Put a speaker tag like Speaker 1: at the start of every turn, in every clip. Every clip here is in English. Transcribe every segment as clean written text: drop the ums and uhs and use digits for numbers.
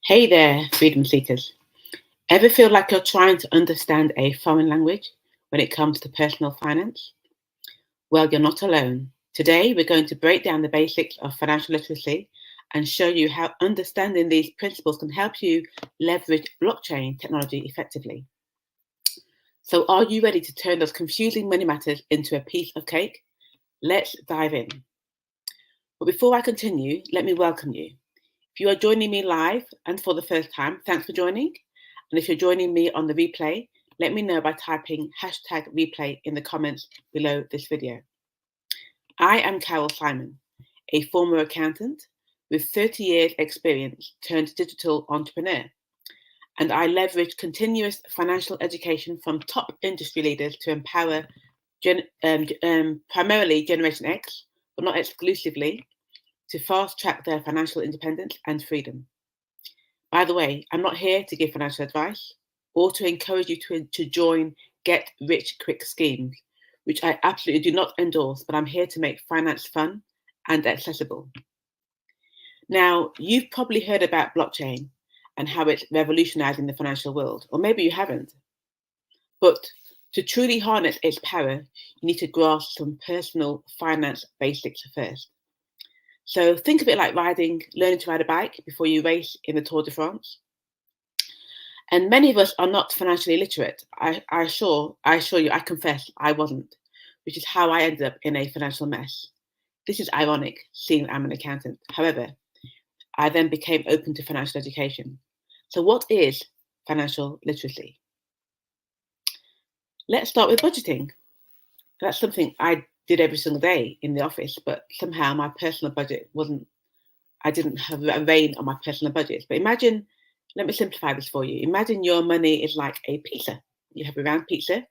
Speaker 1: Hey there, freedom seekers. Ever feel like you're trying to understand a foreign language when it comes to personal finance? Well, you're not alone. Today, we're going to break down the basics of financial literacy and show you how understanding these principles can help you leverage blockchain technology effectively. So, are you ready to turn those confusing money matters into a piece of cake? Let's dive in. But before I continue, let me welcome you. If you are joining me live and for the first time, thanks for joining. And if you're joining me on the replay, let me know by typing hashtag replay in the comments below this video. I am Carol Simon, a former accountant with 30 years experience turned digital entrepreneur. And I leverage continuous financial education from top industry leaders to empower primarily Generation X, but not exclusively, to fast track their financial independence and freedom. By the way, I'm not here to give financial advice or to encourage you to join get rich quick schemes, which I absolutely do not endorse, but I'm here to make finance fun and accessible. Now, you've probably heard about blockchain and how it's revolutionizing the financial world, or maybe you haven't. But to truly harness its power, you need to grasp some personal finance basics first. So think of it like learning to ride a bike before you race in the Tour de France. And many of us are not financially literate. I assure you, I confess I wasn't, which is how I ended up in a financial mess. This is ironic, seeing I'm an accountant. However, I then became open to financial education. So what is financial literacy? Let's start with budgeting. That's something I did every single day in the office, but somehow my personal budget wasn't, I didn't have a rein on my personal budgets. But imagine, let me simplify this for you. Imagine your money is like a pizza. You have a round pizza,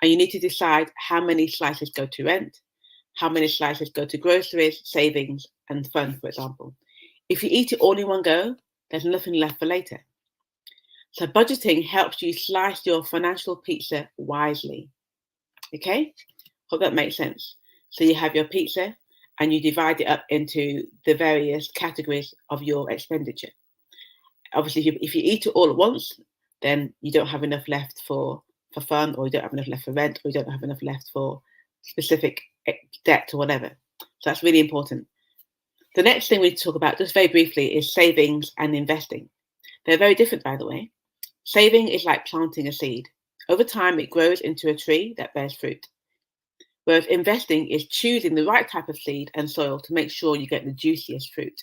Speaker 1: and you need to decide how many slices go to rent, how many slices go to groceries, savings, and fun, for example. If you eat it all in one go, there's nothing left for later. So budgeting helps you slice your financial pizza wisely. Okay? Hope that makes sense. So you have your pizza and you divide it up into the various categories of your expenditure. Obviously, if you eat it all at once, then you don't have enough left for fun, or you don't have enough left for rent, or you don't have enough left for specific debt or whatever. So that's really important. The next thing we need to talk about, just very briefly, is savings and investing. They're very different, by the way. Saving is like planting a seed. Over time, it grows into a tree that bears fruit. Whereas investing is choosing the right type of seed and soil to make sure you get the juiciest fruit.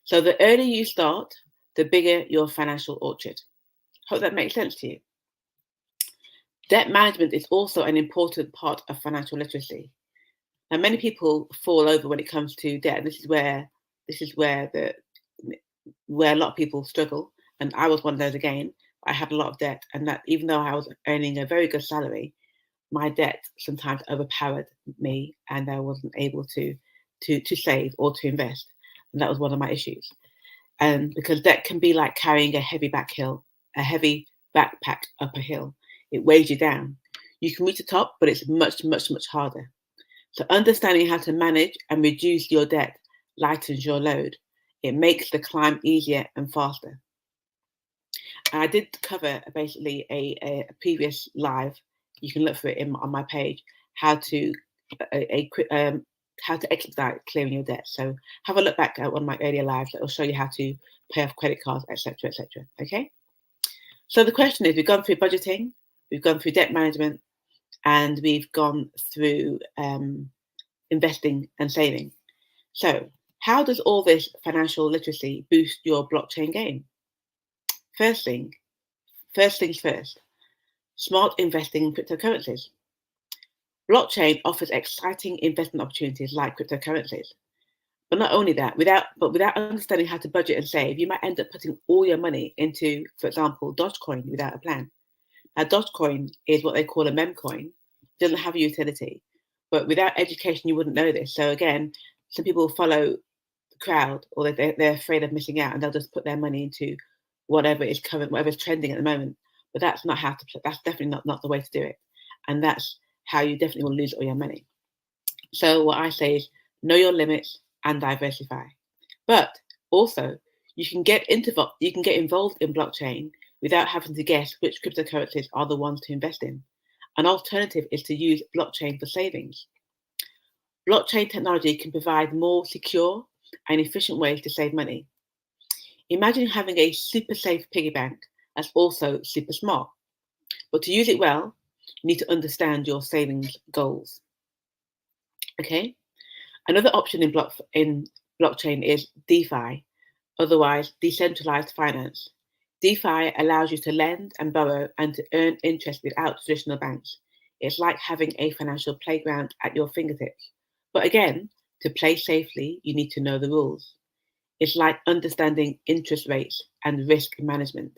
Speaker 1: So the earlier you start, the bigger your financial orchard. Hope that makes sense to you. Debt management is also an important part of financial literacy. Now, many people fall over when it comes to debt. This is where a lot of people struggle, and I was one of those again. I had a lot of debt, and that even though I was earning a very good salary, my debt sometimes overpowered me, and I wasn't able to save or to invest, and that was one of my issues. And because debt can be like carrying a heavy backpack up a hill. It weighs you down. You can reach the top, but it's much, much, much harder. So understanding how to manage and reduce your debt lightens your load. It makes the climb easier and faster. And I did cover basically a previous live. You can look for it on my page. How to how to expedite clearing your debt. So have a look back at one of my earlier lives that will show you how to pay off credit cards, etc., etc. Okay. So the question is: we've gone through budgeting, we've gone through debt management, and we've gone through investing and saving. So how does all this financial literacy boost your blockchain game? First things first, smart investing in cryptocurrencies. Blockchain offers exciting investment opportunities like cryptocurrencies. But not only that, without understanding how to budget and save, you might end up putting all your money into, for example, Dogecoin without a plan. Now, Dogecoin is what they call a meme coin. It doesn't have a utility. But without education, you wouldn't know this. So again, some people follow the crowd, or they're afraid of missing out, and they'll just put their money into whatever is current, whatever's trending at the moment. But that's not how to play. That's definitely not the way to do it. And that's how you definitely will lose all your money. So what I say is know your limits and diversify. But also, You can get involved in blockchain without having to guess which cryptocurrencies are the ones to invest in. An alternative is to use blockchain for savings. Blockchain technology can provide more secure and efficient ways to save money. Imagine having a super safe piggy bank that's also super smart. But to use it well, you need to understand your savings goals. Okay? Another option in blockchain is DeFi, otherwise decentralized finance. DeFi allows you to lend and borrow and to earn interest without traditional banks. It's like having a financial playground at your fingertips. But again, to play safely, you need to know the rules. It's like understanding interest rates and risk management.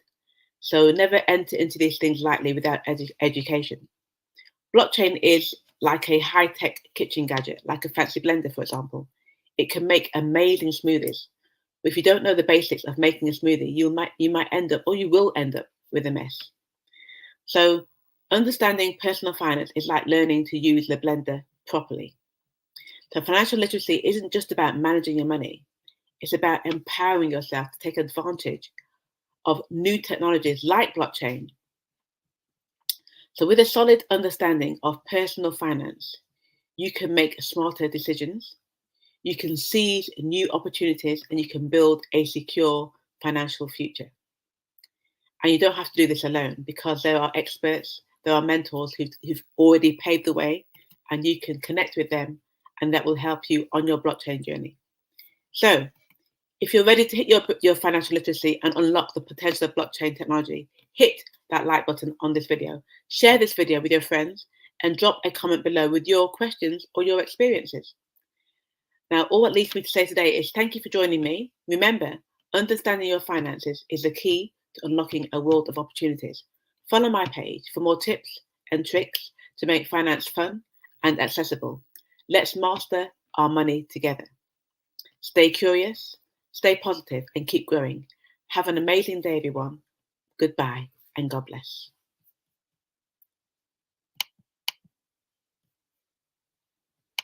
Speaker 1: So never enter into these things lightly without education. Blockchain is like a high-tech kitchen gadget, like a fancy blender, for example. It can make amazing smoothies. But if you don't know the basics of making a smoothie, you might end up, or you will end up, with a mess. So understanding personal finance is like learning to use the blender properly. So financial literacy isn't just about managing your money. It's about empowering yourself to take advantage of new technologies like blockchain. So with a solid understanding of personal finance, you can make smarter decisions, you can seize new opportunities, and you can build a secure financial future. And you don't have to do this alone, because there are experts, there are mentors who've already paved the way, and you can connect with them, and that will help you on your blockchain journey. So if you're ready to hit your financial literacy and unlock the potential of blockchain technology, hit that like button on this video, share this video with your friends, and drop a comment below with your questions or your experiences. Now, all that leaves me to say today is thank you for joining me. Remember, understanding your finances is the key to unlocking a world of opportunities. Follow my page for more tips and tricks to make finance fun and accessible. Let's master our money together. Stay curious, stay positive, and keep growing. Have an amazing day, everyone. Goodbye, and God bless.